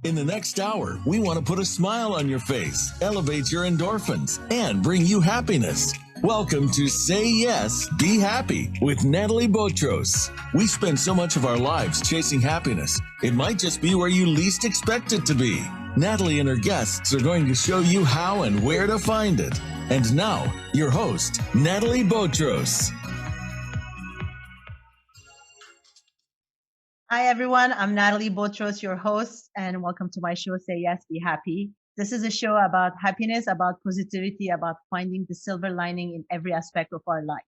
In the next hour, we want to put a smile on your face, elevate your endorphins, and bring you happiness. Welcome to Say Yes, Be Happy with Nathalie Botros. We spend so much of our lives chasing happiness. It might just be where you least expect it to be. Nathalie and her guests are going to show you how and where to find it. And now, your host, Nathalie Botros. Hi, everyone. I'm Nathalie Botros, your host, and welcome to my show, Say Yes, Be Happy. This is a show about happiness, about positivity, about finding the silver lining in every aspect of our life.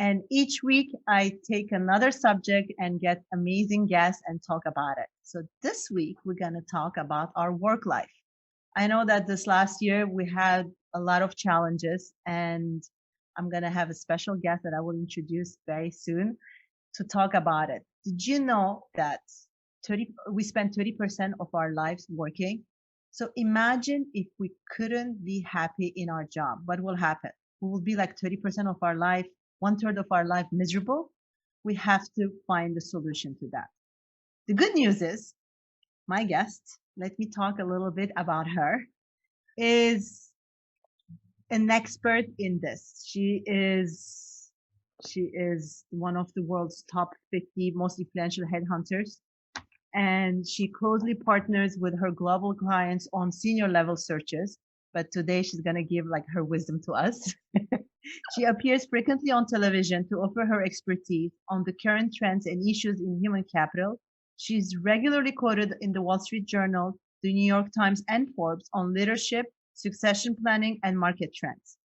And each week, I take another subject and get amazing guests and talk about it. So this week, we're going to talk about our work life. I know that this last year, we had a lot of challenges, and I'm going to have a special guest that I will introduce very soon to talk about it. Did you know that we spend 30% of our lives working? So imagine if we couldn't be happy in our job, what will happen? We will be like 30% of our life, 1/3 of our life miserable. We have to find a solution to that. The good news is, my guest, let me talk a little bit about her, is an expert in this. She is one of the world's top 50 most influential headhunters, and she closely partners with her global clients on senior level searches. But today she's going to give like her wisdom to us. She appears frequently on television to offer her expertise on the current trends and issues in human capital. She's regularly quoted in the Wall Street Journal, the New York Times, and Forbes on leadership, succession planning, and market trends.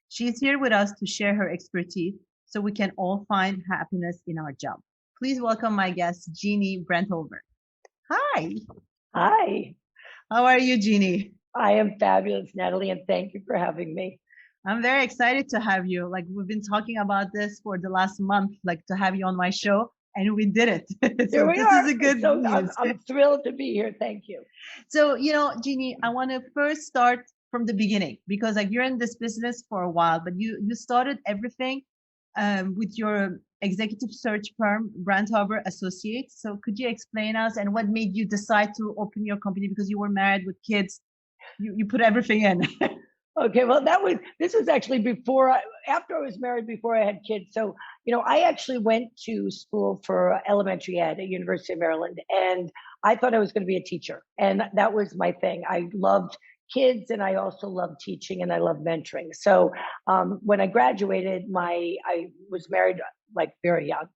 She's here with us to share her expertise so we can all find happiness in our job. Please welcome my guest, Jeanne Branthover. Hi. Hi. How are you, Jeanne? I am fabulous, Nathalie, and thank you for having me. I'm very excited to have you. Like, we've been talking about this for the last month, like to have you on my show, and we did it. Here we are. This is a good news. I'm thrilled to be here. Thank you. So, Jeanne, I want to first start from the beginning, because like you're in this business for a while, but you started everything with your executive search firm, Branthover Associates. So could you explain us and what made you decide to open your company? Because you were married with kids, you put everything in. Okay, well, this was actually after I was married, before I had kids. So, I actually went to school for elementary ed at University of Maryland, and I thought I was going to be a teacher. And that was my thing. I loved kids, and I also loved teaching, and I loved mentoring. So when I graduated, I was married like very young,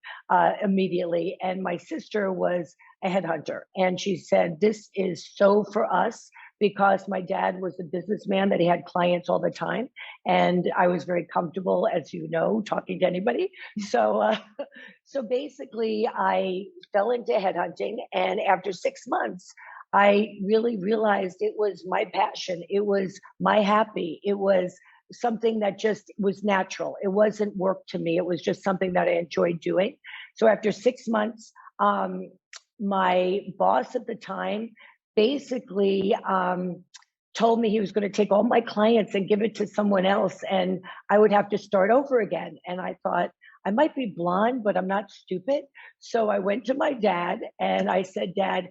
immediately. And my sister was a headhunter. And she said, this is so for us, because my dad was a businessman that he had clients all the time. And I was very comfortable, as you know, talking to anybody. So, so basically I fell into headhunting. And after 6 months, I really realized it was my passion. It was my happy. It was something that just was natural. It wasn't work to me. It was just something that I enjoyed doing. So after 6 months, my boss at the time basically told me he was going to take all my clients and give it to someone else, and I would have to start over again. And I thought, I might be blonde, but I'm not stupid. So I went to my dad and I said, Dad,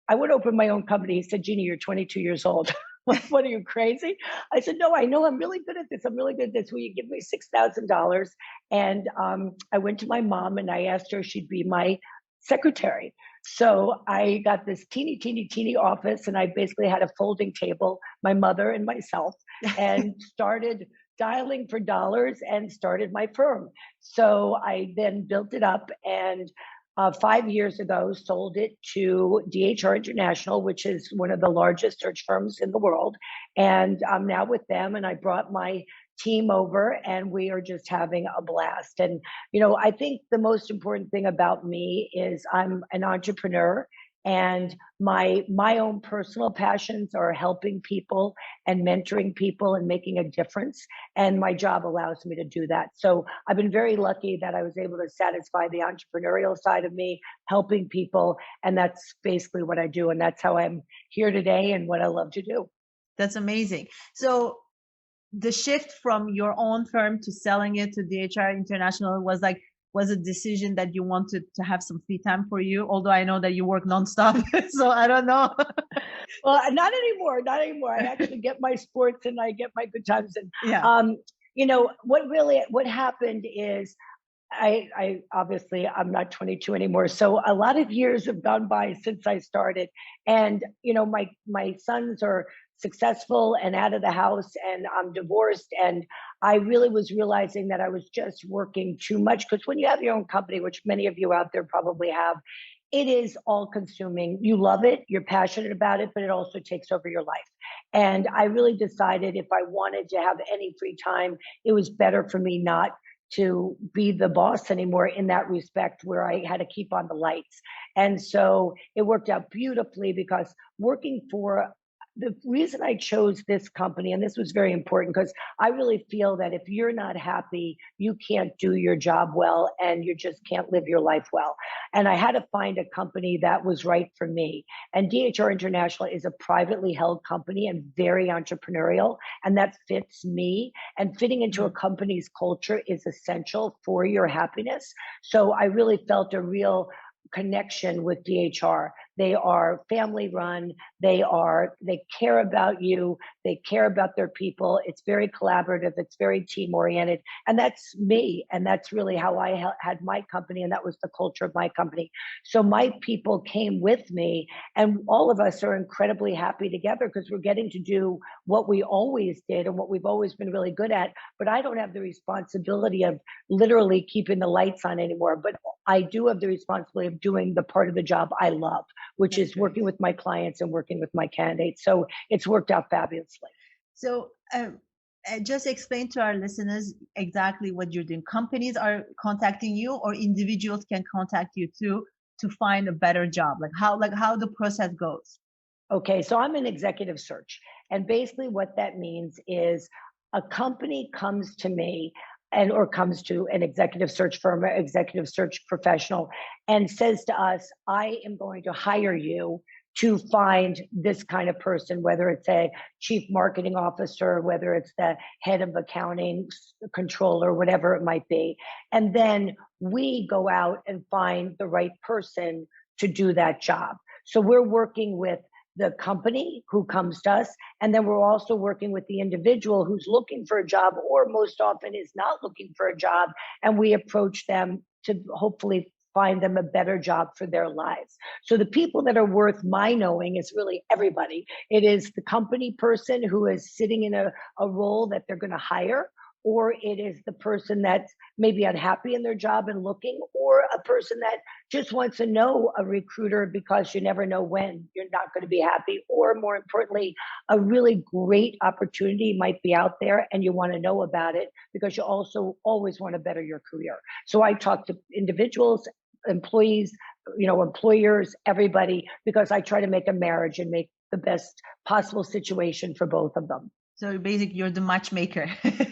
I would open my own company. He said, Jeanne, you're 22 years old. What, are you crazy? I said, no, I know I'm really good at this. I'm really good at this. Will you give me $6,000? And I went to my mom and I asked her if she'd be my secretary. So I got this teeny office, and I basically had a folding table, my mother and myself, and started dialing for dollars and started my firm. So I then built it up, and 5 years ago sold it to DHR International, which is one of the largest search firms in the world. And I'm now with them, and I brought my team over, and we are just having a blast. And, I think the most important thing about me is I'm an entrepreneur, and my own personal passions are helping people and mentoring people and making a difference. And my job allows me to do that. So I've been very lucky that I was able to satisfy the entrepreneurial side of me, helping people. And that's basically what I do. And that's how I'm here today and what I love to do. That's amazing. So the shift from your own firm to selling it to DHR International was like was a decision that you wanted to have some free time for you? Although I know that you work nonstop, so I don't know. Well, not anymore. Not anymore. I actually get my sports and I get my good times. And Yeah. what happened is I obviously I'm not 22 anymore. So a lot of years have gone by since I started. And, my sons are successful and out of the house and I'm divorced. And I really was realizing that I was just working too much because when you have your own company, which many of you out there probably have, it is all consuming. You love it, you're passionate about it, but it also takes over your life. And I really decided if I wanted to have any free time, it was better for me not to be the boss anymore in that respect where I had to keep on the lights. And so it worked out beautifully because working for the reason I chose this company, and this was very important because I really feel that if you're not happy, you can't do your job well and you just can't live your life well. And I had to find a company that was right for me. And DHR International is a privately held company and very entrepreneurial, and that fits me. And fitting into a company's culture is essential for your happiness. So I really felt a real connection with DHR. They are family run. They care about you. They care about their people. It's very collaborative. It's very team oriented. And that's me. And that's really how I had my company. And that was the culture of my company. So my people came with me and all of us are incredibly happy together because we're getting to do what we always did and what we've always been really good at. But I don't have the responsibility of literally keeping the lights on anymore. But I do have the responsibility of doing the part of the job I love, which is working with my clients and working with my candidates. So it's worked out fabulously. So just explain to our listeners exactly what you're doing. Companies are contacting you or individuals can contact you too to find a better job? Like how the process goes? Okay, so I'm an executive search. And basically what that means is a company comes to me or comes to an executive search firm or executive search professional and says to us, I am going to hire you to find this kind of person, whether it's a chief marketing officer, whether it's the head of accounting, controller, whatever it might be. And then we go out and find the right person to do that job. So we're working with the company who comes to us, and then we're also working with the individual who's looking for a job or most often is not looking for a job, and we approach them to hopefully find them a better job for their lives. So the people that are worth my knowing is really everybody. It is the company person who is sitting in a role that they're going to hire, or it is the person that's maybe unhappy in their job and looking, or a person that just wants to know a recruiter because you never know when you're not going to be happy, or more importantly, a really great opportunity might be out there and you want to know about it because you also always want to better your career. So I talk to individuals, employees, employers, everybody, because I try to make a marriage and make the best possible situation for both of them. So basically, you're the matchmaker.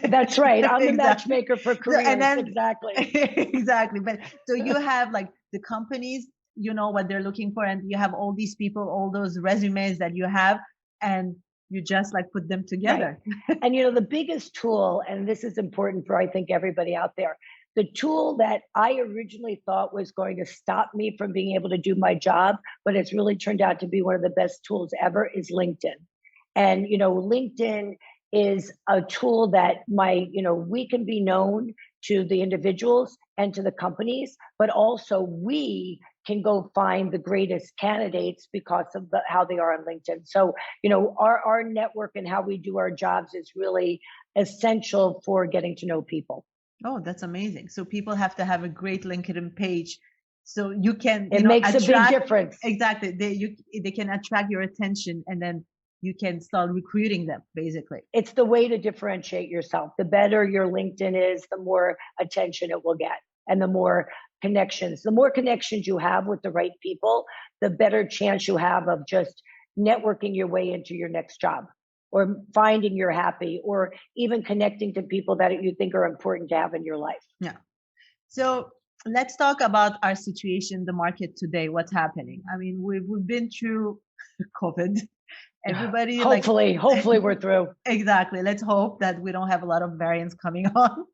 That's right. I'm the Exactly. Matchmaker for careers. And then, exactly. Exactly. But so you have like the companies, you know what they're looking for, and you have all these people, all those resumes that you have, and you just like put them together. Right. And the biggest tool, and this is important for I think everybody out there, the tool that I originally thought was going to stop me from being able to do my job, but it's really turned out to be one of the best tools ever, is LinkedIn. And, LinkedIn is a tool that we can be known to the individuals and to the companies, but also we can go find the greatest candidates because of how they are on LinkedIn. So, our network and how we do our jobs is really essential for getting to know people. Oh, that's amazing. So people have to have a great LinkedIn page. So you can, it makes a big difference. Exactly. They can attract your attention and then you can start recruiting them, basically. It's the way to differentiate yourself. The better your LinkedIn is, the more attention it will get and the more connections. The more connections you have with the right people, the better chance you have of just networking your way into your next job or finding you're happy or even connecting to people that you think are important to have in your life. Yeah. So let's talk about our situation, the market today, what's happening. I mean, we've been through COVID. Everybody hopefully we're through. Exactly. Let's hope that we don't have a lot of variants coming on.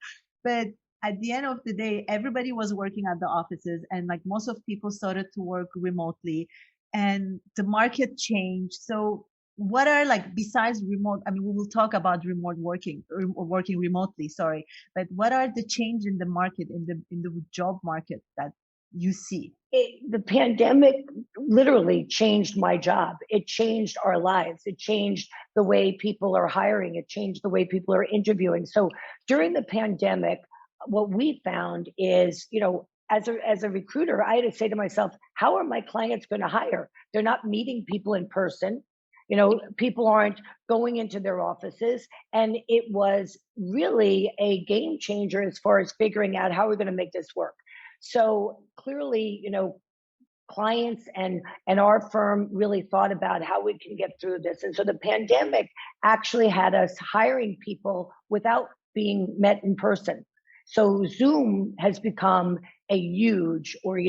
But at the end of the day, everybody was working at the offices, and like most of people started to work remotely, and the market changed. So what are, like, besides remote, I mean, we will talk about remote working or working remotely, sorry, but what are the change in the market, in the job market that you see? The pandemic literally changed my job. It changed our lives. It changed the way people are hiring. It changed the way people are interviewing. So during the pandemic, what we found is, as a recruiter, I had to say to myself, how are my clients going to hire? They're not meeting people in person. People aren't going into their offices. And it was really a game changer as far as figuring out how we're going to make this work. So clearly, clients and our firm really thought about how we can get through this. And so the pandemic actually had us hiring people without being met in person. So Zoom has become a huge, or,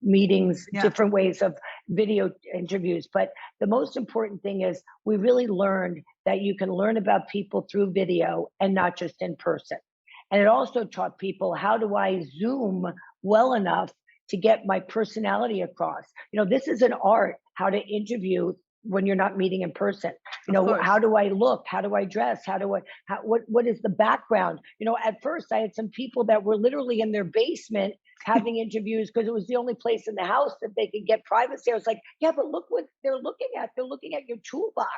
meetings, different ways of video interviews. But the most important thing is we really learned that you can learn about people through video and not just in person. And it also taught people, how do I Zoom well enough to get my personality across? This is an art, how to interview when you're not meeting in person. How do I look? How do I dress? What is the background? At first I had some people that were literally in their basement having interviews because it was the only place in the house that they could get privacy. I was like, yeah, but look what they're looking at. They're looking at your toolbox.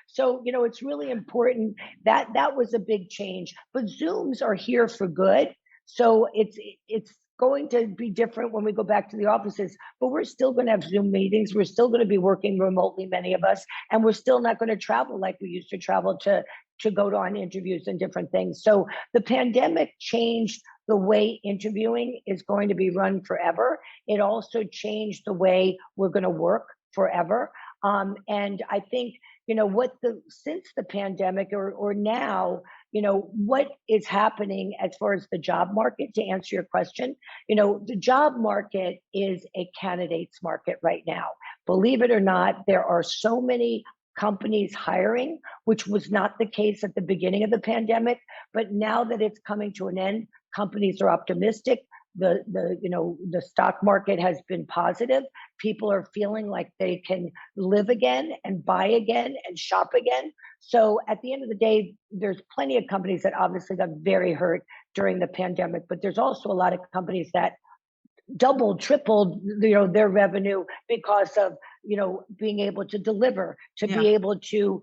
So, it's really important. That was a big change. But Zooms are here for good. So it's going to be different when we go back to the offices, but we're still going to have Zoom meetings. We're still going to be working remotely, many of us, and we're still not going to travel like we used to travel to go on interviews and different things. So the pandemic changed the way interviewing is going to be run forever. It also changed the way we're going to work forever. And I think, since the pandemic or now, what is happening as far as the job market, to answer your question, the job market is a candidates market right now. Believe it or not, there are so many companies hiring, which was not the case at the beginning of the pandemic. But now that it's coming to an end, companies are optimistic. The stock market has been positive. People are feeling like they can live again and buy again and shop again. So at the end of the day, there's plenty of companies that obviously got very hurt during the pandemic, but there's also a lot of companies that doubled, tripled, their revenue because of, being able to deliver, to be able to,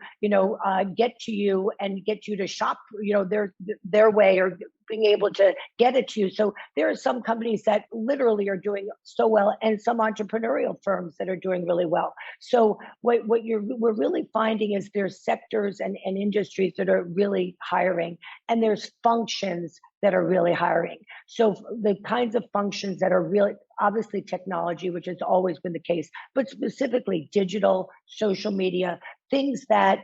get to you and get you to shop, their way, or being able to get it to you. So there are some companies that literally are doing so well, and some entrepreneurial firms that are doing really well. So we're really finding is there's sectors and industries that are really hiring, and there's functions that are really hiring. So the kinds of functions that are really, obviously technology, which has always been the case, but specifically digital, social media, things that,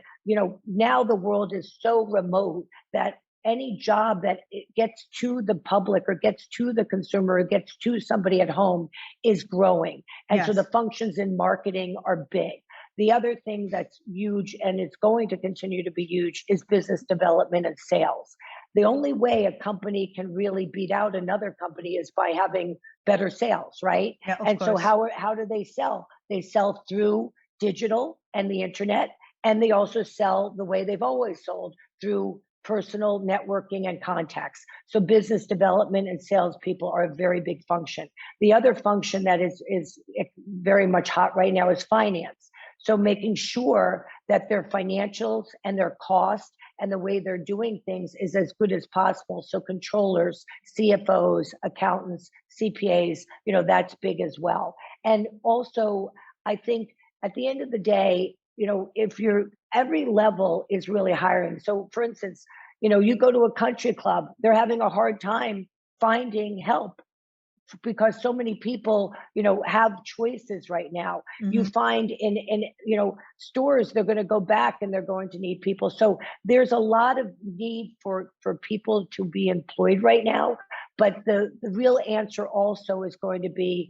now the world is so remote that any job that it gets to the public or gets to the consumer or gets to somebody at home is growing. And so the functions in marketing are big. The other thing that's huge, and it's going to continue to be huge, is business development and sales. The only way a company can really beat out another company is by having better sales, right? Yeah, and course. So how do they sell? They sell through digital and the internet, and they also sell the way they've always sold, through personal networking and contacts. So business development and salespeople are a very big function. The other function that is very much hot right now is finance. So making sure that their financials and their cost and the way they're doing things is as good as possible. So controllers, CFOs, accountants, CPAs, that's big as well. And also, I think at the end of the day, if every level is really hiring. So for instance, you go to a country club, they're having a hard time finding help because so many people, have choices right now. Mm-hmm. You find in stores, they're going to go back and they're going to need people. So there's a lot of need for people to be employed right now. But the real answer also is going to be,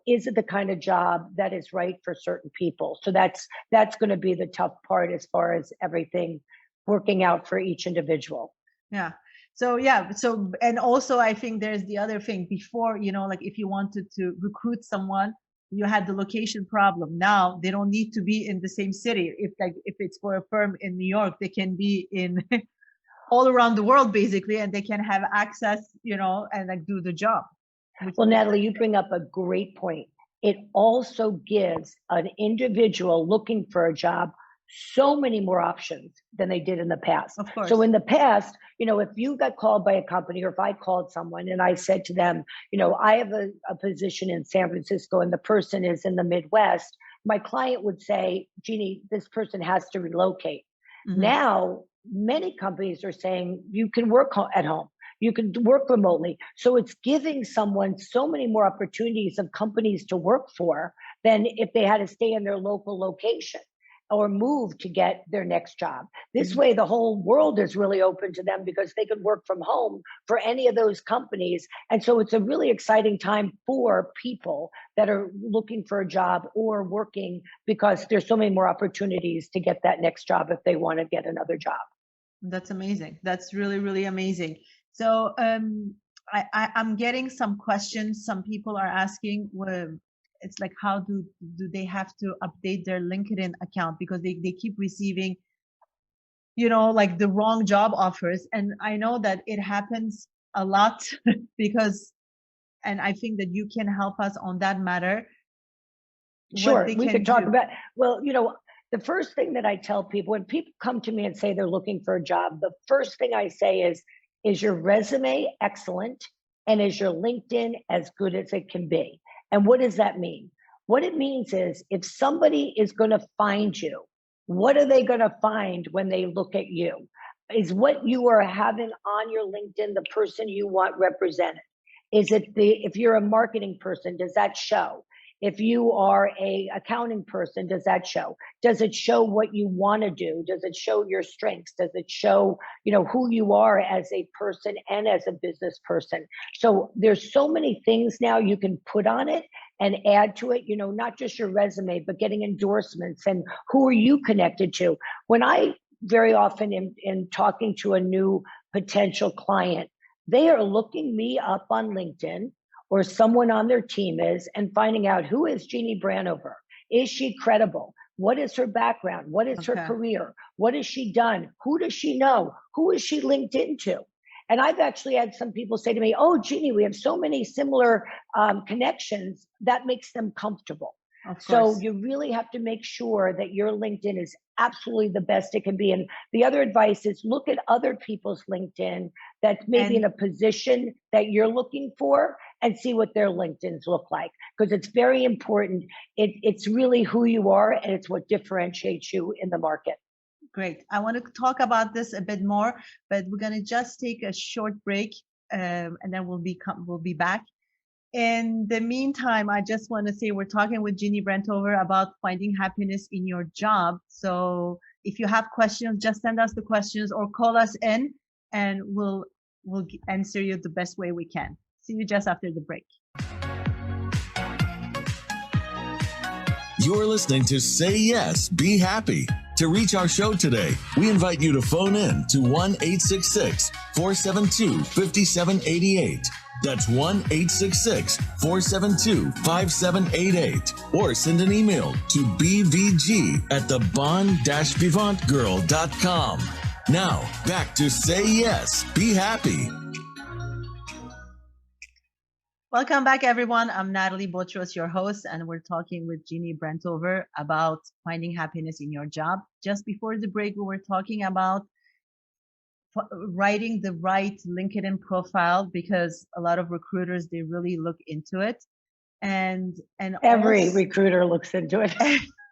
is it the kind of job that is right for certain people? So that's going to be the tough part as far as everything working out for each individual. Yeah. So yeah, so and also I think there's the other thing before, like if you wanted to recruit someone, you had the location problem. Now they don't need to be in the same city. If it's for a firm in New York, they can be in all around the world basically, and they can have access, and like do the job. Well, Nathalie, you bring up a great point. It also gives an individual looking for a job so many more options than they did in the past. Of course. So in the past, if you got called by a company, or if I called someone and I said to them, I have a position in San Francisco and the person is in the Midwest, my client would say, Jeanne, this person has to relocate. Mm-hmm. Now, many companies are saying you can work at home. You can work remotely. So it's giving someone so many more opportunities of companies to work for than if they had to stay in their local location or move to get their next job. This way, the whole world is really open to them because they could work from home for any of those companies. And so it's a really exciting time for people that are looking for a job or working, because there's so many more opportunities to get that next job if they want to get another job. That's amazing. That's really, really amazing. So I'm getting some questions. Some people are asking, it's like, how do they have to update their LinkedIn account, because they keep receiving, like the wrong job offers. And I know that it happens a lot and I think that you can help us on that matter. Sure, we could talk about, well, the first thing that I tell people when people come to me and say they're looking for a job, the first thing I say is your resume excellent? And is your LinkedIn as good as it can be? And what does that mean? What it means is, if somebody is going to find you, what are they going to find when they look at you? Is what you are having on your LinkedIn the person you want represented? Is it if you're a marketing person, does that show? If you are a accounting person, does that show? Does it show what you want to do? Does it show your strengths? Does it show, who you are as a person and as a business person? So there's so many things now you can put on it and add to it, not just your resume, but getting endorsements and who are you connected to? When I very often in talking to a new potential client, they are looking me up on LinkedIn, or someone on their team is, and finding out, who is Jeanne Branthover? Is she credible? What is her background? What is her career? What has she done? Who does she know? Who is she linked into? And I've actually had some people say to me, oh, Jeanne, we have so many similar connections, that makes them comfortable. So you really have to make sure that your LinkedIn is absolutely the best it can be. And the other advice is, look at other people's LinkedIn that's maybe in a position that you're looking for, and see what their LinkedIns look like, because it's very important. It's really who you are, and it's what differentiates you in the market. Great. I want to talk about this a bit more, but we're going to just take a short break, and then we'll be back. In the meantime, I just want to say we're talking with Jeanne Branthover about finding happiness in your job. So if you have questions, just send us the questions or call us in, and we'll answer you the best way we can. See you just after the break. You're listening to Say Yes, Be Happy. To reach our show today, we invite you to phone in to 1-866-472-5788. That's 1-866-472-5788. Or send an email to bvg@thebon-vivantgirl.com. Now, back to Say Yes, Be Happy. Welcome back, everyone. I'm Nathalie Botros, your host, and we're talking with Jeanne Branthover about finding happiness in your job. Just before the break, we were talking about writing the right LinkedIn profile, because a lot of recruiters, they really look into it. And every recruiter looks into it.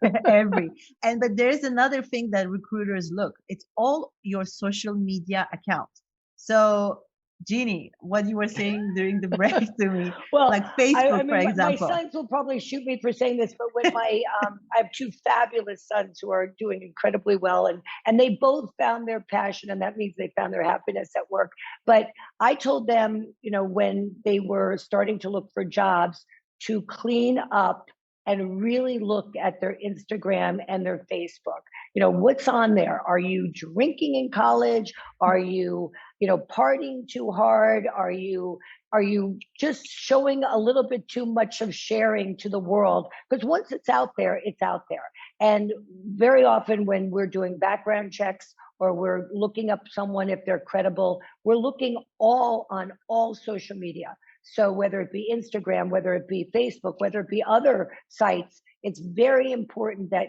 But there's another thing that recruiters look. It's all your social media accounts. So Jeanne, what you were saying during the break to me, well, like Facebook, for example. My sons will probably shoot me for saying this, but when I have two fabulous sons who are doing incredibly well, and they both found their passion, and that means they found their happiness at work. But I told them, when they were starting to look for jobs, to clean up and really look at their Instagram and their Facebook. What's on there? Are you drinking in college? Are you partying too hard? Are you just showing a little bit too much of sharing to the world? Because once it's out there, it's out there. And very often when we're doing background checks or we're looking up someone, if they're credible, we're looking on all social media. So whether it be Instagram, whether it be Facebook, whether it be other sites, it's very important that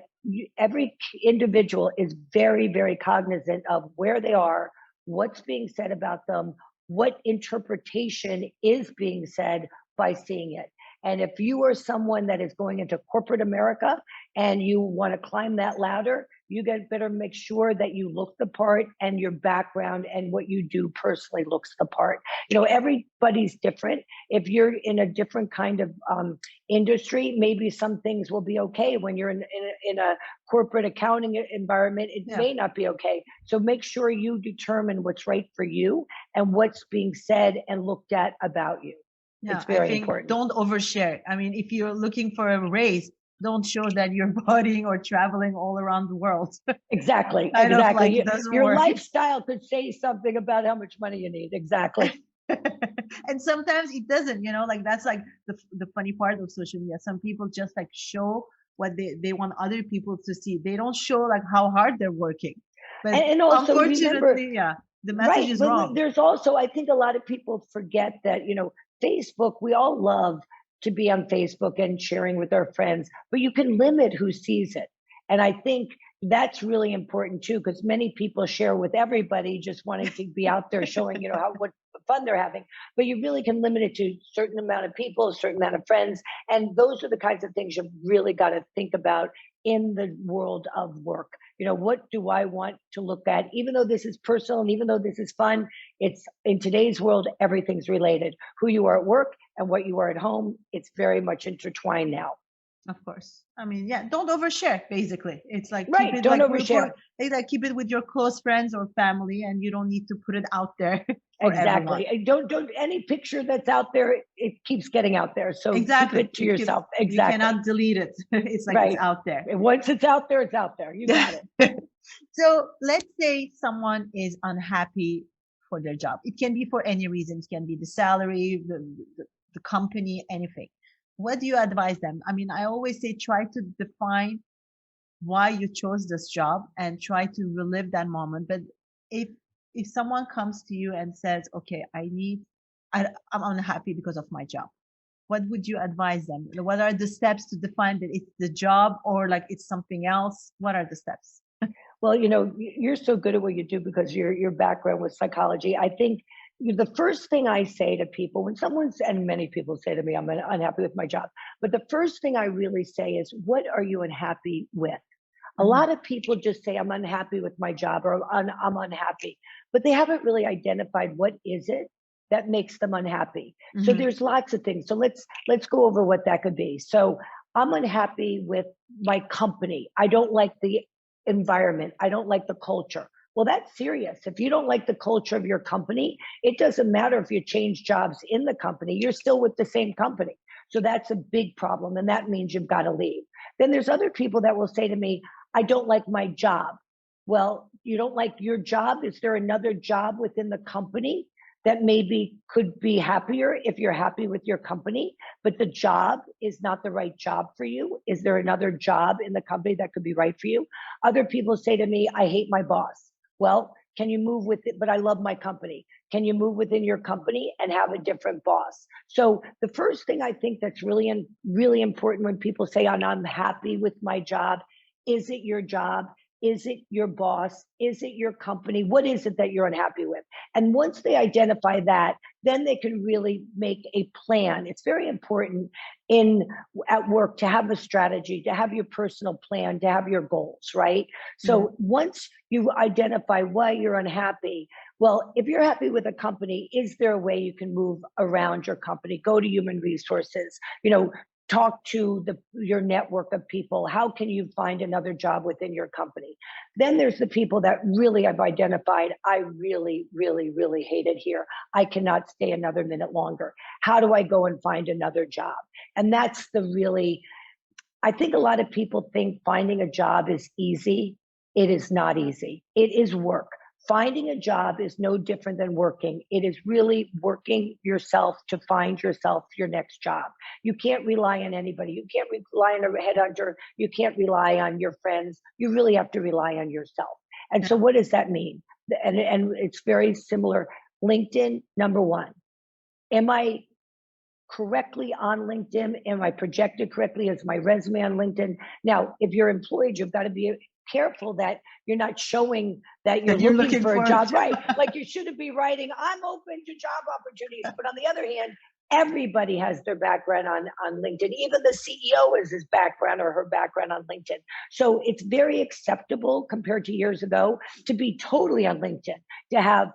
every individual is very, very cognizant of where they are, what's being said about them, what interpretation is being said by seeing it. And if you are someone that is going into corporate America and you want to climb that ladder, you better make sure that you look the part and your background and what you do personally looks the part. Everybody's different. If you're in a different kind of industry, maybe some things will be okay. When you're in a corporate accounting environment, it may not be okay. So make sure you determine what's right for you and what's being said and looked at about you. Yeah, it's very I think important. Don't overshare. I mean, if you're looking for a raise, don't show that you're partying or traveling all around the world. Exactly. Your lifestyle could say something about how much money you need. Exactly. And sometimes it doesn't, that's like the funny part of social media. Some people just like show what they want other people to see. They don't show like how hard they're working. But and also unfortunately, the message is wrong. There's also, I think a lot of people forget that, Facebook, we all love to be on Facebook and sharing with our friends, but you can limit who sees it. And I think that's really important too, because many people share with everybody, just wanting to be out there showing, what fun they're having. But you really can limit it to a certain amount of people, a certain amount of friends. And those are the kinds of things you've really got to think about in the world of work. What do I want to look at? Even though this is personal and even though this is fun, it's in today's world, everything's related. Who you are at work and what you are at home, it's very much intertwined now. Of course. I mean, don't overshare, basically. It's like, don't overshare. Keep it with your close friends or family, and you don't need to put it out there. Exactly. Everyone. Don't any picture that's out there, it keeps getting out there. So keep it to yourself. Exactly. You cannot delete it. It's like it's out there. Once it's out there, it's out there. You got it. So let's say someone is unhappy for their job. It can be for any reason. It can be the salary, the company, anything. What do you advise them? I mean, I always say try to define why you chose this job and try to relive that moment. But if someone comes to you and says, okay, I'm unhappy because of my job, what would you advise them? What are the steps to define that it's the job or like it's something else? What are the steps? Well, you're so good at what you do because your background was psychology. I think the first thing I say to people and many people say to me, I'm unhappy with my job. But the first thing I really say is, what are you unhappy with? A lot of people just say, I'm unhappy with my job or I'm unhappy, but they haven't really identified what is it that makes them unhappy. So there's lots of things. So let's go over what that could be. So I'm unhappy with my company. I don't like the environment. I don't like the culture. Well, that's serious. If you don't like the culture of your company, it doesn't matter if you change jobs in the company, you're still with the same company. So that's a big problem. And that means you've got to leave. Then there's other people that will say to me, I don't like my job. Well, you don't like your job? Is there another job within the company that maybe could be happier if you're happy with your company, but the job is not the right job for you? Is there another job in the company that could be right for you? Other people say to me, I hate my boss. Well, can you move with it? But I love my company. Can you move within your company and have a different boss? So the first thing I think that's really important when people say, I'm happy with my job, is it your job? Is it your boss? Is it your company? What is it that you're unhappy with? And once they identify that, then they can really make a plan. It's very important at work to have a strategy, to have your personal plan, to have your goals, right? So once you identify why you're unhappy, well, if you're happy with a company, is there a way you can move around your company? Go to human resources, talk to your network of people. How can you find another job within your company? Then there's the people that really I've identified, I really, really, really hate it here. I cannot stay another minute longer. How do I go and find another job? And that's I think a lot of people think finding a job is easy. It is not easy. It is work. Finding a job is no different than working. It is really working yourself to find yourself your next job. You can't rely on anybody. You can't rely on a headhunter. You can't rely on your friends. You really have to rely on yourself. And so what does that mean? And it's very similar. LinkedIn, number one. Am I correctly on LinkedIn? Am I projected correctly? Is my resume on LinkedIn? Now, if you're employed, you've got to be careful that you're not showing that you're looking for a job, right? Like you shouldn't be writing, I'm open to job opportunities. But on the other hand, everybody has their background on LinkedIn. Even the CEO has his background or her background on LinkedIn. So it's very acceptable compared to years ago to be totally on LinkedIn, to have,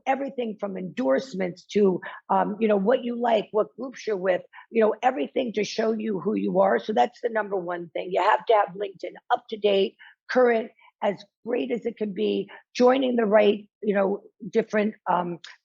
everything from endorsements to, what you like, what groups you're with, everything to show you who you are. So that's the number one thing. You have to have LinkedIn up to date, current, as great as it can be, joining the right, different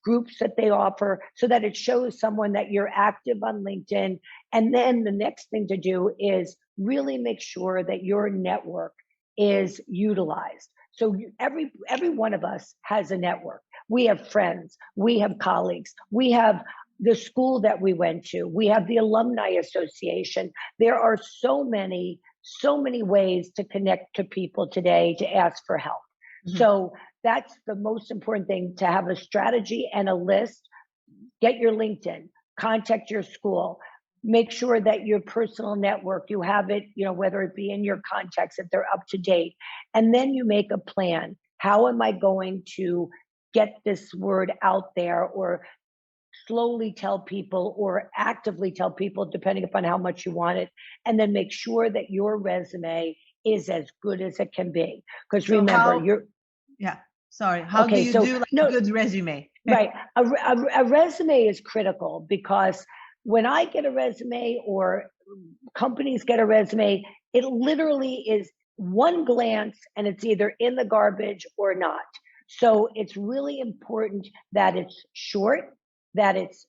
groups that they offer so that it shows someone that you're active on LinkedIn. And then the next thing to do is really make sure that your network is utilized. So every one of us has a network. We have friends, we have colleagues, we have the school that we went to, we have the alumni association. There are so many ways to connect to people today to ask for help. Mm-hmm. So that's the most important thing, to have a strategy and a list. Get your LinkedIn, contact your school, make sure that your personal network, you have it, whether it be in your contacts, if they're up to date. And then you make a plan. How am I going to get this word out there, or slowly tell people or actively tell people, depending upon how much you want it, and then make sure that your resume is as good as it can be. Because remember, how do you do a good resume? Right. A resume is critical, because when I get a resume or companies get a resume, it literally is one glance and it's either in the garbage or not. So it's really important that it's short, that it's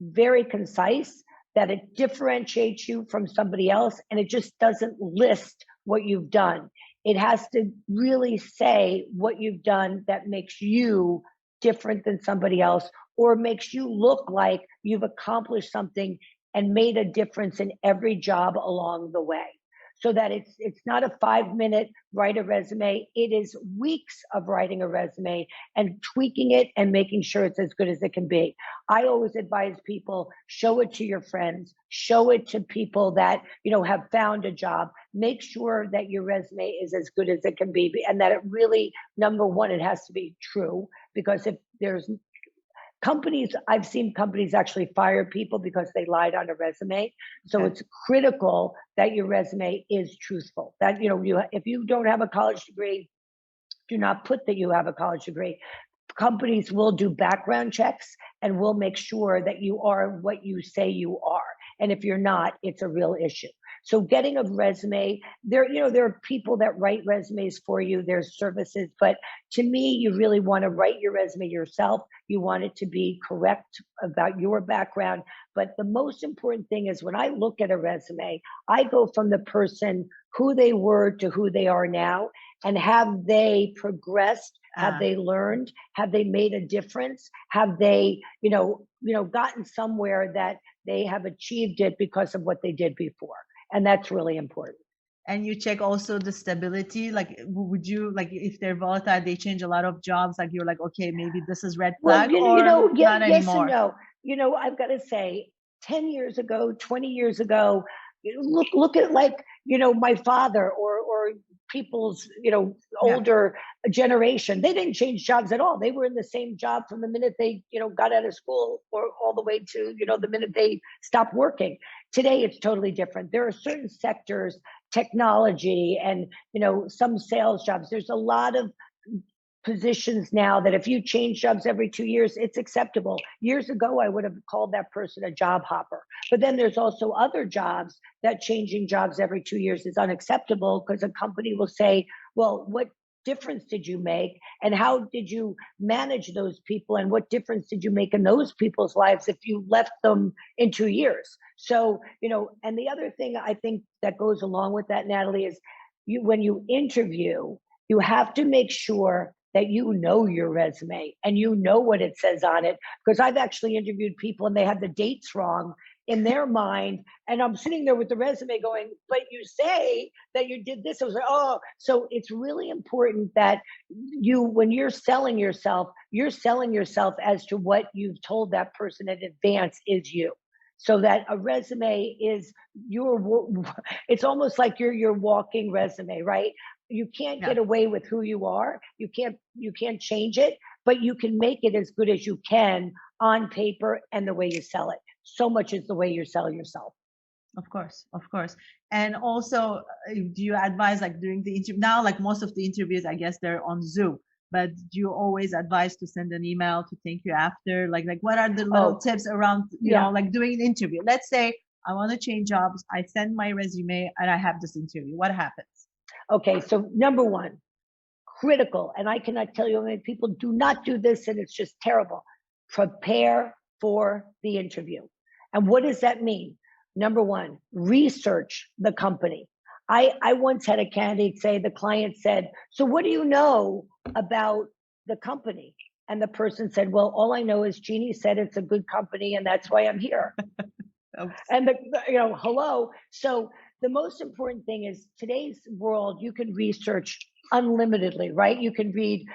very concise, that it differentiates you from somebody else, and it just doesn't list what you've done. It has to really say what you've done that makes you different than somebody else, or makes you look like you've accomplished something and made a difference in every job along the way. So that it's not a 5-minute write a resume. It is weeks of writing a resume and tweaking it and making sure it's as good as it can be. I always advise people, show it to your friends, show it to people that, have found a job. Make sure that your resume is as good as it can be, and that it really, number one, it has to be true, because if there's I've seen companies actually fire people because they lied on a resume. So It's critical that your resume is truthful. That, if you don't have a college degree, do not put that you have a college degree. Companies will do background checks and will make sure that you are what you say you are. And if you're not, it's a real issue. So getting a resume, there are people that write resumes for you. There's services, but to me, you really want to write your resume yourself. You want it to be correct about your background. But the most important thing is, when I look at a resume, I go from the person, who they were, to who they are now. And have they progressed? Have they learned? Have they made a difference? Have they, gotten somewhere that they have achieved it because of what they did before? And that's really important. And you check also the stability. Like, would you, like, if they're volatile, they change a lot of jobs, like you're like, okay, maybe this is red flag, not yes anymore? And no. I've got to say, 10 years ago, 20 years ago, look at, like, my father or people's, older generation. They didn't change jobs at all. They were in the same job from the minute they, got out of school, or all the way to, the minute they stopped working. Today, it's totally different. There are certain sectors, technology, and, some sales jobs. There's a lot of positions now that if you change jobs every 2 years, it's acceptable. Years ago, I would have called that person a job hopper. But then there's also other jobs that changing jobs every 2 years is unacceptable, because a company will say, well, what difference did you make? And how did you manage those people? And what difference did you make in those people's lives if you left them in 2 years? So, and the other thing I think that goes along with that, Nathalie, is when you interview, you have to make sure that you know your resume and you know what it says on it. Because I've actually interviewed people and they have the dates wrong in their mind. And I'm sitting there with the resume going, but you say that you did this. I was like, oh, so it's really important that when you're selling yourself as to what you've told that person in advance is you. So that a resume is it's almost like your walking resume, right? You can't get away with who you are. You can't change it, but you can make it as good as you can on paper and the way you sell it. So much is the way you sell yourself. Of course. And also, do you advise, like during the interview now, like most of the interviews, I guess they're on Zoom, but do you always advise to send an email to thank you after? Like what are the little tips around, you know, like doing an interview? Let's say I want to change jobs. I send my resume and I have this interview. What happens? Okay. So number one, critical, and I cannot tell you how many people do not do this, and it's just terrible. Prepare for the interview. And what does that mean? Number one, research the company. I once had a candidate say, the client said, so what do you know about the company? And the person said, well, all I know is Jeanne said it's a good company and that's why I'm here. And hello. So the most important thing is today's world, you can research unlimitedly, right? You can read,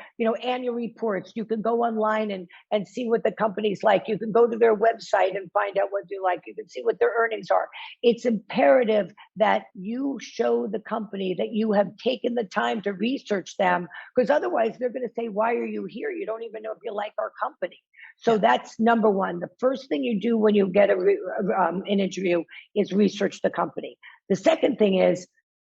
annual reports. You can go online and see what the company's like. You can go to their website and find out what they like. You can see what their earnings are. It's imperative that you show the company that you have taken the time to research them, because otherwise they're going to say, why are you here? You don't even know if you like our company. So that's number one. The first thing you do when you get an interview is research the company. The second thing is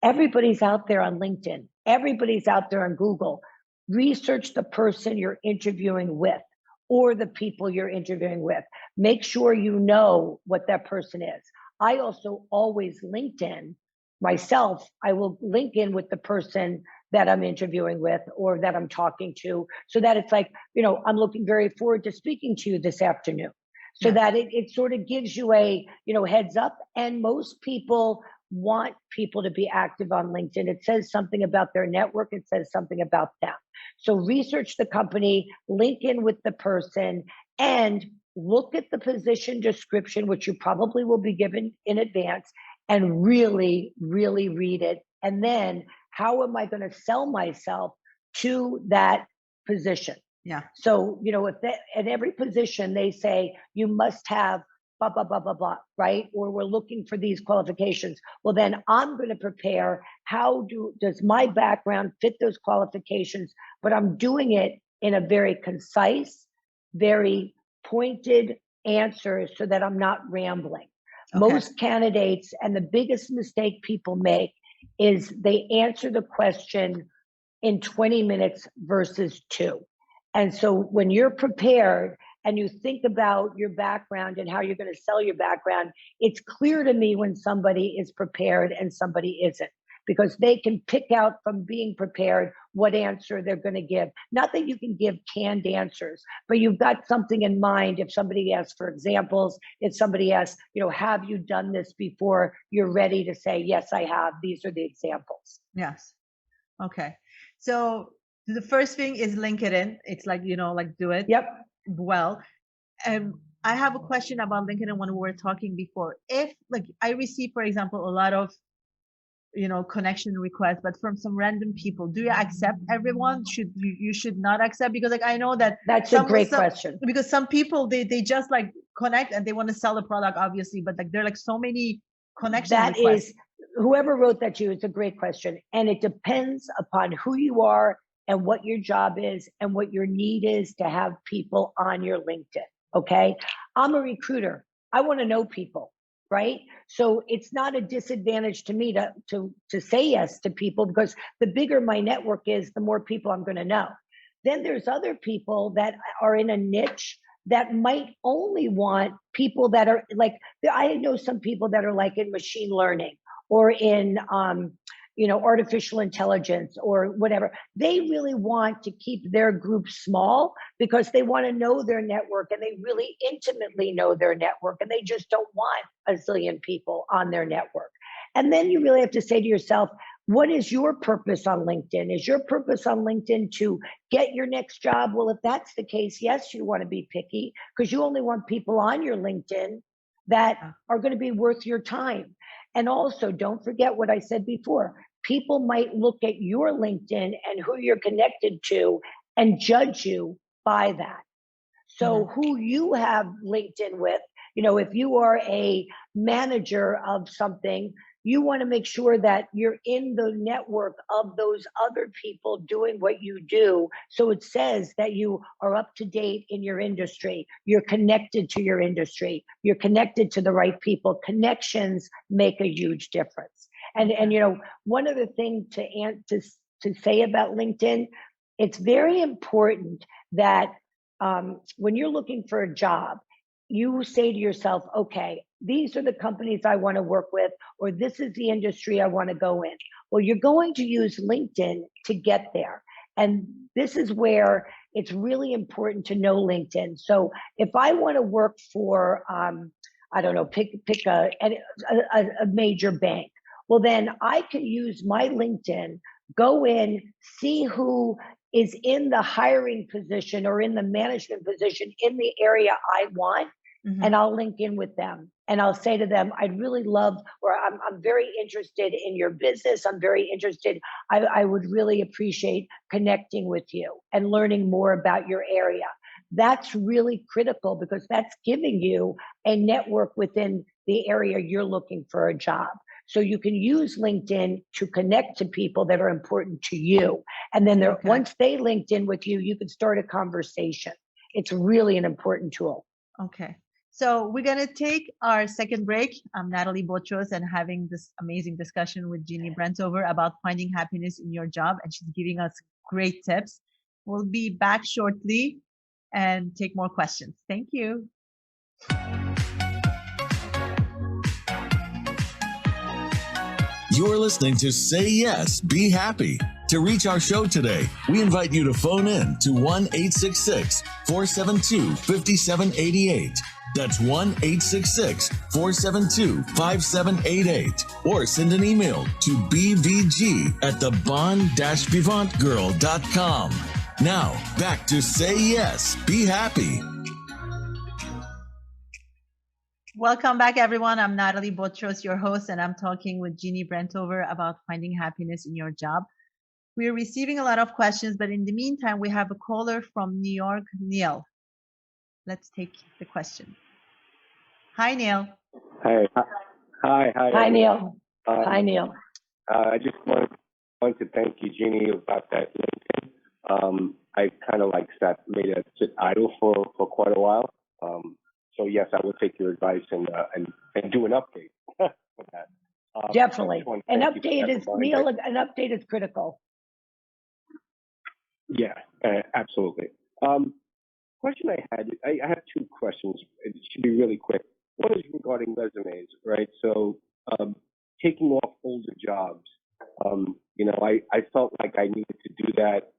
everybody's out there on LinkedIn. Everybody's out there on Google. Research the person you're interviewing with or the people you're interviewing with. Make sure you know what that person is. I also always LinkedIn myself. I will link in with the person that I'm interviewing with or that I'm talking to, so that it's like, I'm looking very forward to speaking to you this afternoon. So that it sort of gives you a, heads up. And most people want people to be active on LinkedIn. It says something about their network. It says something about them. So research the company, link in with the person, and look at the position description, which you probably will be given in advance, and really, really read it. And then how am I going to sell myself to that position? Yeah. So, if at every position they say you must have blah, blah, blah, blah, blah, right? Or we're looking for these qualifications. Well, then I'm going to prepare. Does my background fit those qualifications? But I'm doing it in a very concise, very pointed answer so that I'm not rambling. Okay. Most candidates, and the biggest mistake people make is they answer the question in 20 minutes versus 2. And so when you're prepared and you think about your background and how you're going to sell your background, it's clear to me when somebody is prepared and somebody isn't, because they can pick out from being prepared what answer they're going to give. Not that you can give canned answers, but you've got something in mind. If somebody asks for examples, if somebody asks, have you done this before? You're ready to say, yes, I have. These are the examples. Yes. Okay. So the first thing is LinkedIn. It's like, do it. Yep. Well, I have a question about LinkedIn when we were talking before. If I receive, for example, a lot of, connection requests, but from some random people, do you accept everyone? You should not accept, because I know that's a great question. Because some people, they just connect and they want to sell the product, obviously, but there are so many connection requests. Is whoever wrote that to you, it's a great question. And it depends upon who you are and what your job is and what your need is to have people on your LinkedIn. Okay. I'm a recruiter. I want to know people, right? So it's not a disadvantage to me to say yes to people, because the bigger my network is, the more people I'm going to know. Then there's other people that are in a niche that might only want people that are I know some people that are in machine learning or in, artificial intelligence or whatever. They really want to keep their group small because they want to know their network and they really intimately know their network, and they just don't want a zillion people on their network. And then you really have to say to yourself, what is your purpose on LinkedIn? Is your purpose on LinkedIn to get your next job? Well, if that's the case, yes, you want to be picky because you only want people on your LinkedIn that are going to be worth your time. And also, don't forget what I said before. People might look at your LinkedIn and who you're connected to and judge you by that. So who you have LinkedIn with, if you are a manager of something, you want to make sure that you're in the network of those other people doing what you do. So it says that you are up to date in your industry. You're connected to your industry. You're connected to the right people. Connections make a huge difference. And one other thing to say about LinkedIn, it's very important that when you're looking for a job, you say to yourself, okay, these are the companies I want to work with, or this is the industry I want to go in. Well, you're going to use LinkedIn to get there. And this is where it's really important to know LinkedIn. So if I want to work for, I don't know, pick a major bank, well, then I can use my LinkedIn, go in, see who is in the hiring position or in the management position in the area I want, and I'll link in with them. And I'll say to them, I'd really love, or I'm very interested in your business. I'm very interested. I would really appreciate connecting with you and learning more about your area. That's really critical because that's giving you a network within the area you're looking for a job. So you can use LinkedIn to connect to people that are important to you. And then once they linked in with you, you can start a conversation. It's really an important tool. Okay. So we're going to take our second break. I'm Nathalie Botros and having this amazing discussion with Jeanne Branthover about finding happiness in your job. And she's giving us great tips. We'll be back shortly and take more questions. Thank you. You're listening to Say Yes, Be Happy. To reach our show today, we invite you to phone in to 1-866-472-5788. That's 1-866-472-5788. Or send an email to bvg@thebon-vivantgirl.com. Now, back to Say Yes, Be Happy. Welcome back, everyone. I'm Nathalie Botros, your host, and I'm talking with Jeanne Branthover about finding happiness in your job. We're receiving a lot of questions, but in the meantime, we have a caller from New York, Neil. Let's take the question. Hi, Neil. Hi. Hi, Neil. Hi, Neil. I just wanted to thank you, Jeanne, about that LinkedIn. I kind of made it sit idle for quite a while. So yes, I will take your advice and do an update for that. Definitely. An update is critical. Yeah, absolutely. Question I have two questions. It should be really quick. One is regarding resumes, right? So taking off older jobs, I felt like I needed to do that.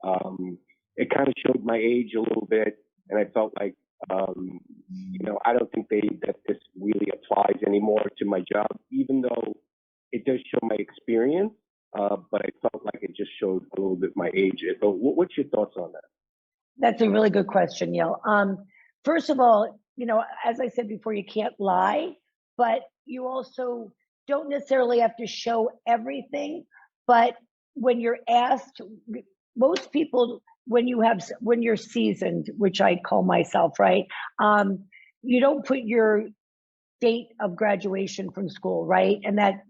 It kind of showed my age a little bit, and I felt like, I don't think that this really applies anymore to my job, even though it does show my experience, but I felt like it just showed a little bit my age. So what's your thoughts on that? That's a really good question, Neil. First of all, as I said before, you can't lie, but you also don't necessarily have to show everything. But when you're asked, most people, when you're seasoned, which I call myself, right? You don't put your date of graduation from school, right? And that,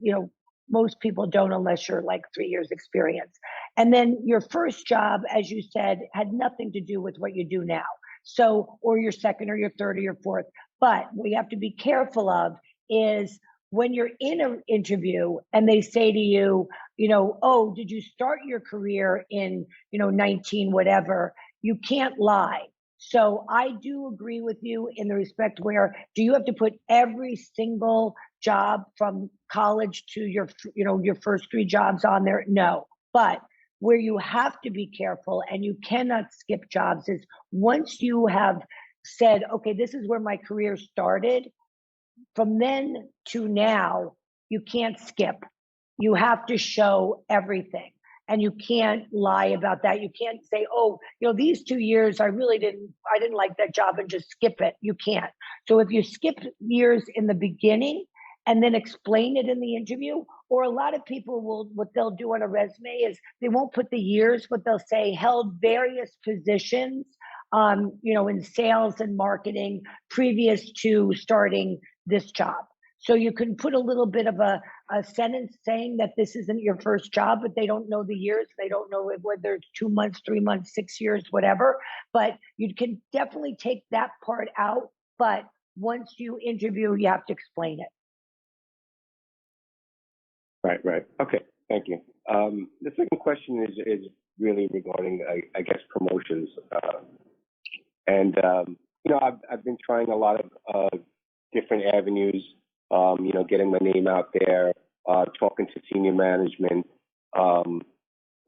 most people don't unless you're like 3 years experience. And then your first job, as you said, had nothing to do with what you do now. So, or your second or your third or your fourth. But what you have to be careful of is when you're in an interview and they say to you, oh, did you start your career in, 19 whatever, you can't lie. So I do agree with you in the respect where, do you have to put every single job from college to your first 3 jobs on there? No. But where you have to be careful and you cannot skip jobs is once you have said, okay, this is where my career started, from then to now, you can't skip. You have to show everything. And you can't lie about that. You can't say, oh, these 2 years, I didn't like that job and just skip it. You can't. So if you skip years in the beginning and then explain it in the interview, or a lot of people what they'll do on a resume is they won't put the years, but they'll say held various positions, in sales and marketing previous to starting this job. So you can put a little bit of a sentence saying that this isn't your first job, but they don't know the years. They don't know whether it's 2 months, 3 months, 6 years, whatever. But you can definitely take that part out. But once you interview, you have to explain it. Right. Okay, thank you. The second question is really regarding, I guess, promotions. I've bin trying a lot of different avenues. Getting my name out there, talking to senior management, and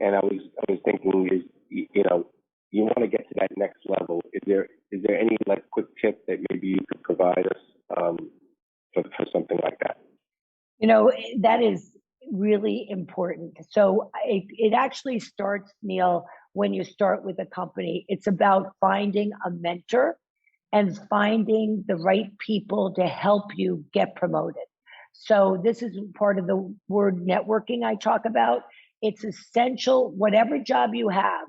I was thinking, you want to get to that next level. Is there any quick tip that maybe you could provide us for something like that? That is really important. So it actually starts, Neil, when you start with a company. It's about finding a mentor and finding the right people to help you get promoted. So this is part of the word networking I talk about. It's essential, whatever job you have.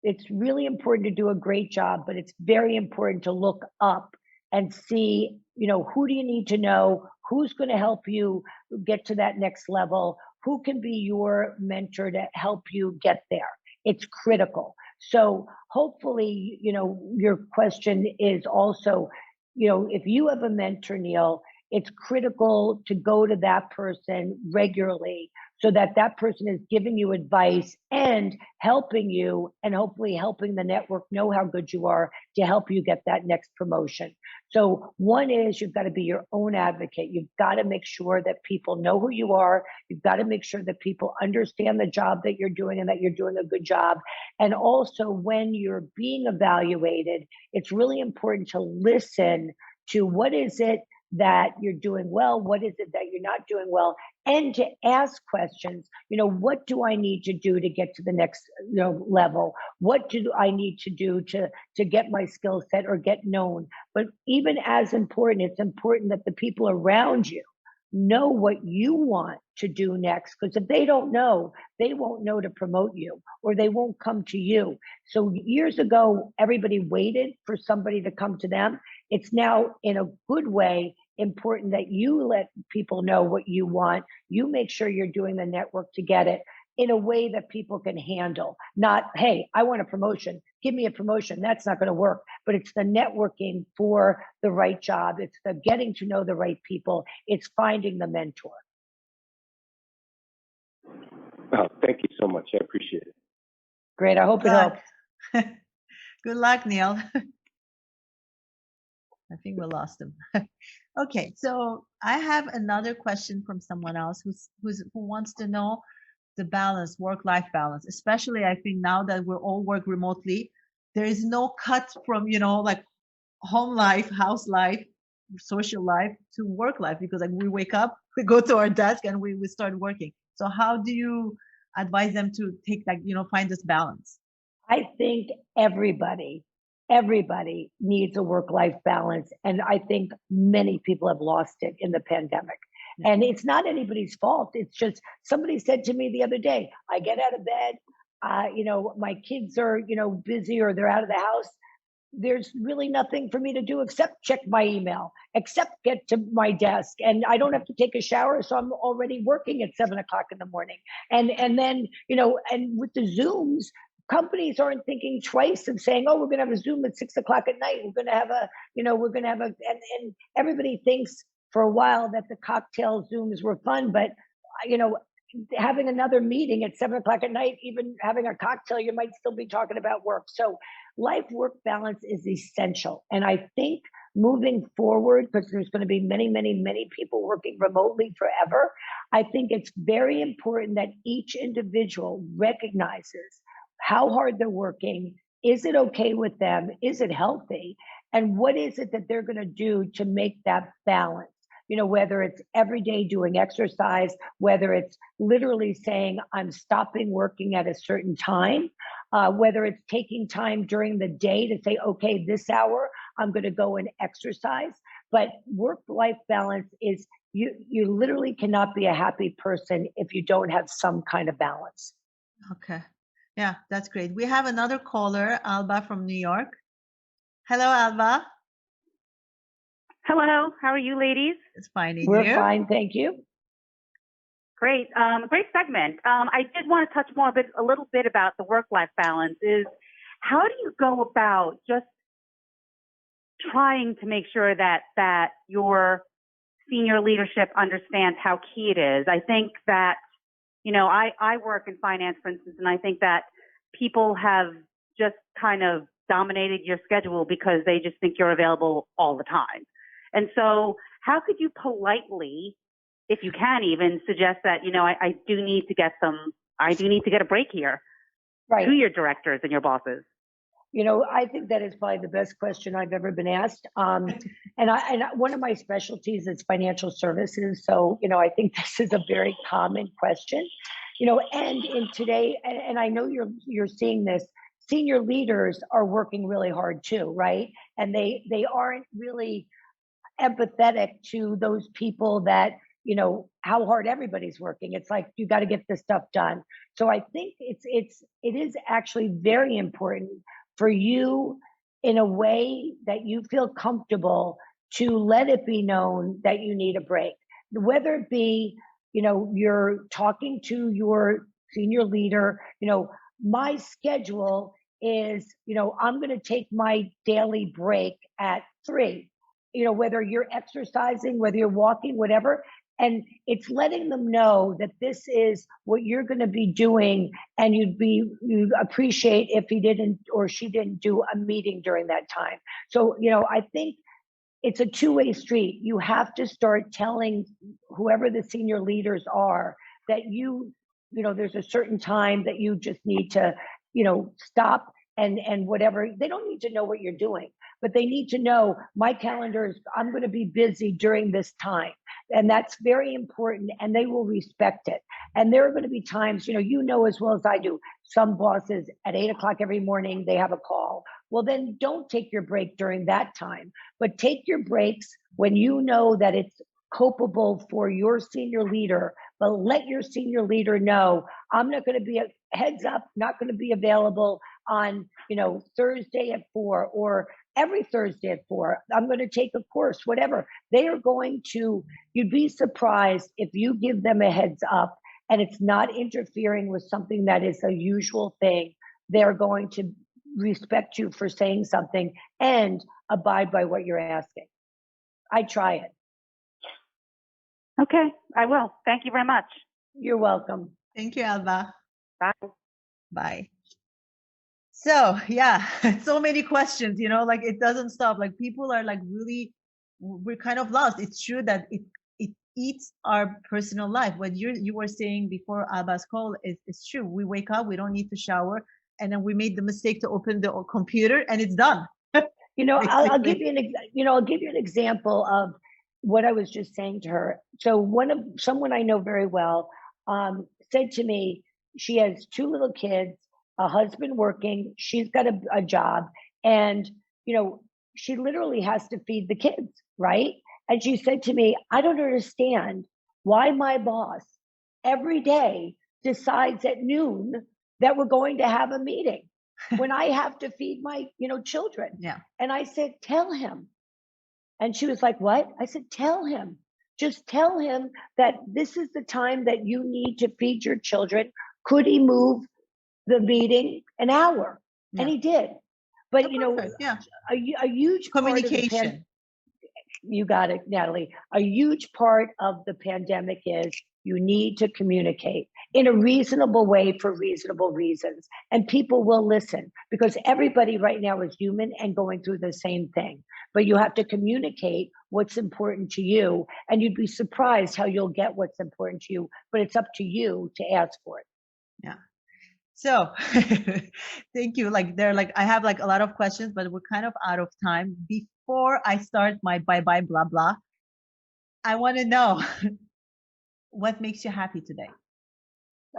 It's really important to do a great job, but it's very important to look up and see, who do you need to know? Who's going to help you get to that next level? Who can be your mentor to help you get there? It's critical. So hopefully, your question is also, if you have a mentor, Neil, it's critical to go to that person regularly so that person is giving you advice and helping you, and hopefully helping the network know how good you are to help you get that next promotion. So one is you've got to be your own advocate. You've got to make sure that people know who you are. You've got to make sure that people understand the job that you're doing and that you're doing a good job. And also when you're being evaluated, it's really important to listen to what is it that you're doing well, what is it that you're not doing well, and to ask questions. What do I need to do to get to the next level? What do I need to do to get my skill set or get known? But even as important, it's important that the people around you know what you want to do next, because if they don't know, they won't know to promote you, or they won't come to you. So years ago, everybody waited for somebody to come to them. It's now, in a good way, important that you let people know what you want. You make sure you're doing the network to get it in a way that people can handle. Not, hey, I want a promotion, give me a promotion. That's not going to work. But it's the networking for the right job. It's the getting to know the right people. It's finding the mentor. Oh, thank you so much. I appreciate it. Great. I hope it helped. Good luck, Neil. I think we lost him. Okay, so I have another question from someone else who wants to know the balance, work-life balance. Especially, I think now that we all work remotely, there is no cut from home life, house life, social life to work life, because we wake up, we go to our desk, and we start working. So how do you advise them to take find this balance? I think everybody needs a work-life balance. And I think many people have lost it in the pandemic. And it's not anybody's fault. It's just, somebody said to me the other day, I get out of bed, my kids are, busy, or they're out of the house. There's really nothing for me to do except check my email, except get to my desk. And I don't have to take a shower. So I'm already working at 7 o'clock in the morning. And then, and with the Zooms, companies aren't thinking twice of saying, oh, we're going to have a Zoom at 6 o'clock at night. We're going to have and everybody thinks for a while that the cocktail Zooms were fun, but, having another meeting at 7 o'clock at night, even having a cocktail, you might still be talking about work. So life-work balance is essential. And I think moving forward, because there's going to be many, many, many people working remotely forever, I think it's very important that each individual recognizes how hard they're working. Is it okay with them? Is it healthy? And what is it that they're going to do to make that balance? whether it's every day doing exercise, whether it's literally saying, I'm stopping working at a certain time, whether it's taking time during the day to say, okay, this hour, I'm going to go and exercise. But work-life balance is, you literally cannot be a happy person if you don't have some kind of balance. Okay. Yeah, that's great. We have another caller, Alba from New York. Hello, Alba. Hello, how are you, ladies? It's fine. And We're you? fine, thank you. Great, great segment. I did want to touch a little bit about the work-life balance. Is how do you go about just trying to make sure that your senior leadership understands how key it is? I think that, I work in finance, for instance, and I think that people have just kind of dominated your schedule because they just think you're available all the time. And so how could you politely, if you can even, suggest that, I do need to get a break here Right. to your directors and your bosses? I think that is probably the best question I've ever been asked. And one of my specialties is financial services. So, I think this is a very common question, and in today, and I know you're seeing this, senior leaders are working really hard too, right? And they aren't really empathetic to those people that, how hard everybody's working. It's like, you got to get this stuff done. So I think it is actually very important for you, in a way that you feel comfortable, to let it be known that you need a break. Whether it be, you're talking to your senior leader, my schedule is, I'm going to take my daily break at 3, whether you're exercising, whether you're walking, whatever. And it's letting them know that this is what you're going to be doing, and you'd appreciate if he didn't or she didn't do a meeting during that time. So, I think it's a two-way street. You have to start telling whoever the senior leaders are that there's a certain time that you just need to, stop and whatever. They don't need to know what you're doing, but they need to know, my calendar is, I'm going to be busy during this time. And that's very important, and they will respect it. And there are going to be times, as well as I do, some bosses at 8:00 every morning, they have a call. Well, then don't take your break during that time, but take your breaks when you know that it's culpable for your senior leader, but let your senior leader know, I'm not going to be heads up, not going to be available on, Thursday at 4 or every Thursday at 4. I'm going to take a course, whatever. They are going to, you'd be surprised if you give them a heads up and it's not interfering with something that is a usual thing. They're going to respect you for saying something and abide by what you're asking. I try it. Okay, I will. Thank you very much. You're welcome. Thank you, Alba. Bye. Bye. So yeah, so many questions, it doesn't stop. Like, people are like, really, we're kind of lost. It's true that it eats our personal life. What you were saying before Alba's call is true. We wake up, we don't need to shower, and then we made the mistake to open the computer, and it's done. I'll give you an example of what I was just saying to her. So someone I know very well said to me, she has 2 little kids, a husband working, she's got a job, and she literally has to feed the kids, right? And she said to me, I don't understand why my boss every day decides at noon that we're going to have a meeting when I have to feed my children. Yeah. And I said, tell him. And she was like, what? I said, tell him. Just tell him that this is the time that you need to feed your children. Could he move the meeting an hour? Yeah. And he did. But, yeah. a huge communication. You got it, Natalie. A huge part of the pandemic is you need to communicate in a reasonable way for reasonable reasons. And people will listen, because everybody right now is human and going through the same thing. But you have to communicate what's important to you, and you'd be surprised how you'll get what's important to you, but it's up to you to ask for it. Yeah. So thank you. I have a lot of questions, but we're kind of out of time. Before I start my bye-bye blah blah, I want to know what makes you happy today.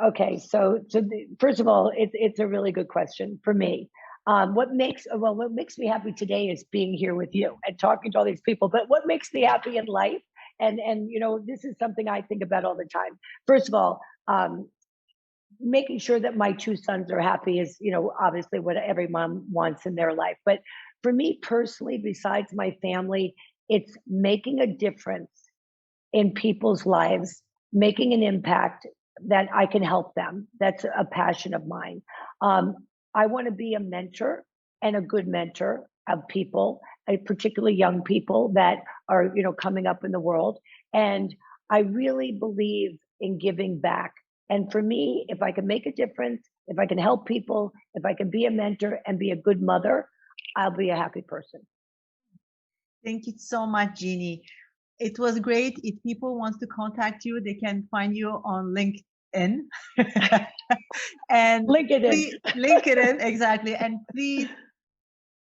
Okay, so first of all, it's a really good question for me. What makes me happy today is being here with you and talking to all these people. But what makes me happy in life, and this is something I think about all the time. First of all, making sure that my two sons are happy is obviously what every mom wants in their life. But for me personally, besides my family, it's making a difference in people's lives, making an impact that I can help them. That's a passion of mine. I want to be a mentor and a good mentor of people, particularly young people that are, coming up in the world. And I really believe in giving back. And for me, if I can make a difference, if I can help people, if I can be a mentor and be a good mother, I'll be a happy person. Thank you so much, Jeanne. It was great. If people want to contact you, they can find you on LinkedIn. And LinkedIn, exactly. And please,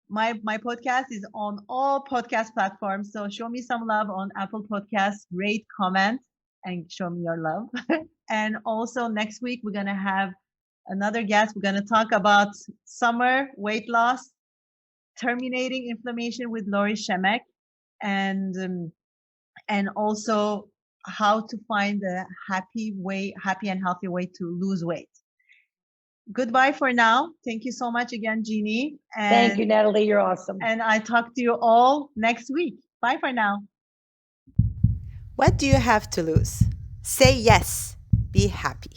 my podcast is on all podcast platforms. So show me some love on Apple Podcasts, rate, comment, and show me your love. And also next week, we're going to have another guest. We're going to talk about summer weight loss, terminating inflammation with Lori Shemek, and also how to find a happy and healthy way to lose weight. Goodbye for now. Thank you so much again, Jeanne. Thank you, Nathalie. You're awesome. And I talk to you all next week. Bye for now. What do you have to lose? Say yes. Be happy.